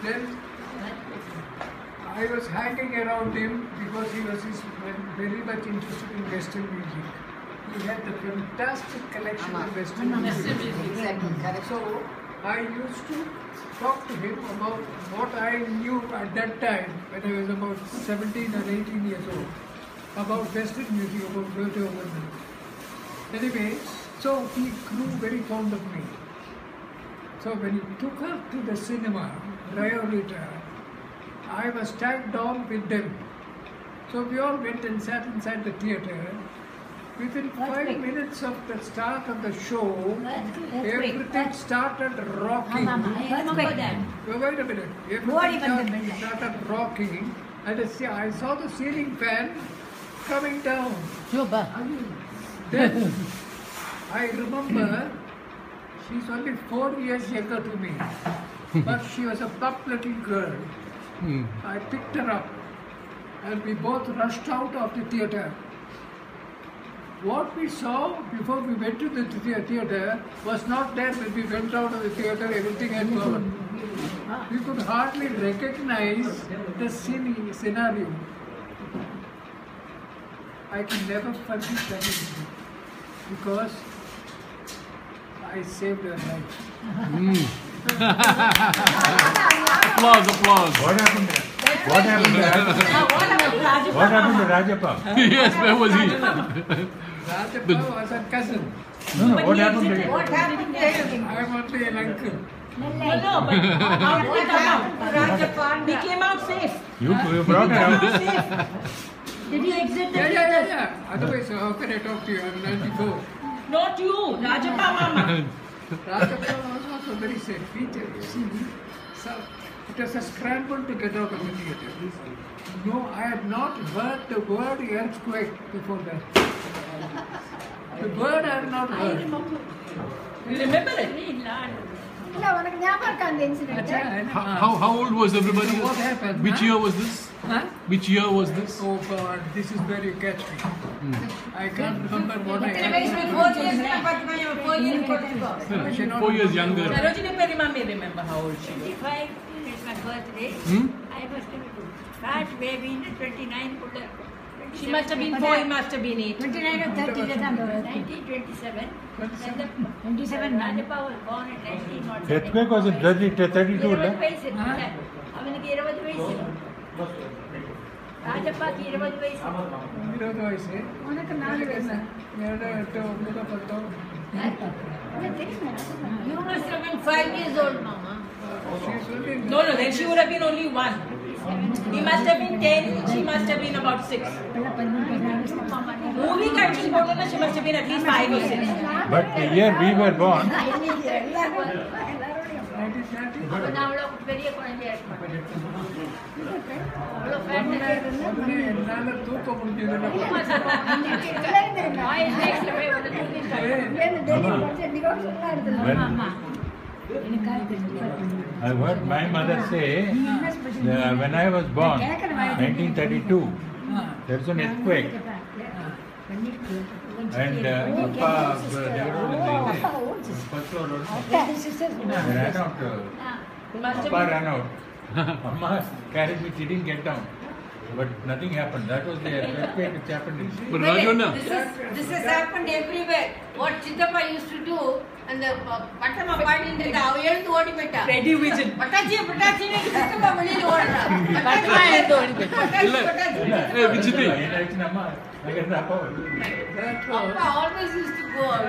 Then I was hanging around him because he was very much interested in Western music. He had a fantastic collection of Western music. Exactly, correct. So I used to talk to him about what I knew at that time when I was about 17 or 18 years old about Western music, about Beethoven. Anyway, so he grew very fond of me. So when he took her to the cinema, Rajappa, I was tagged on with them. So we all went and sat inside the theatre. Within 5 minutes of the start of the show, everything started rocking. Wait a minute. Everything started rocking. And I saw the ceiling fan coming down. Then I remember she's only 4 years younger to me, but she was a plump little girl. I picked her up and we both rushed out of the theatre. What we saw before we went to the theatre was not there when we went out of the theatre, everything had gone. We could hardly recognize the scenario. I can never forget that incident because I saved her life. Applause. What happened there? What happened to Rajappa? What happened to Rajappa? Yes, where was he? Rajappa was a cousin. No, what happened to him? What happened to him? I am only an uncle. No, but how did he come out? Rajappa, he came out safe. You brought her out. Did he exit the Yeah. Otherwise, how can I talk to you? I'm 94. Not you, Rajappa Mama. Rajappa was also very safe. So it was a scramble to get out of the theatre. No, I had not heard the word earthquake before that. The word I had not heard. You remember it? How old was everybody? What happened? Which year was this? Huh? Which year was this? Oh God, this is where you catch me. I can't remember what I had. 4 years younger. Sarojini Perima may remember how old she was. 25 is my birthday. I must have that maybe 29. She must have been 4, he must have been 8. 29 or 30 1927. 27. Rajappa was born in 1907. Earthquake was in 32, right? ಅವನಿಗೆ 20 ವಯಸ್ಸು. ರಾಜಪ್ಪಗೆ 20 ವಯಸ್ಸು. 20 ವಯಸ್ಸು. ಅವನಕ್ಕೆ 4 ವಯಸ್ಸು. 2 8 9 10. You must have been 5 years old, Mama. No, then she would have been only 1. He must have been 10, she must have been about 6. Movie country, she must have been at least 5 or 6. But the year we were born, ಅವಳು பெரிய குழந்தையா I heard my mother say, when I was born, 1932, there was an earthquake. And Appa, they were all in the first floor also. They ran out. Appa ran out. Amma carried me, she didn't get down. But nothing happened. That was the earthquake which happened in But Rajona, This has happened everywhere. What Chittappa used to do, and the Patama party in the Avyaldu Odipetta. Ready vision. Patachi Chittappa Velil Odra. hey, Vichiti. Amma, I get the Appa. Appa always used to go out.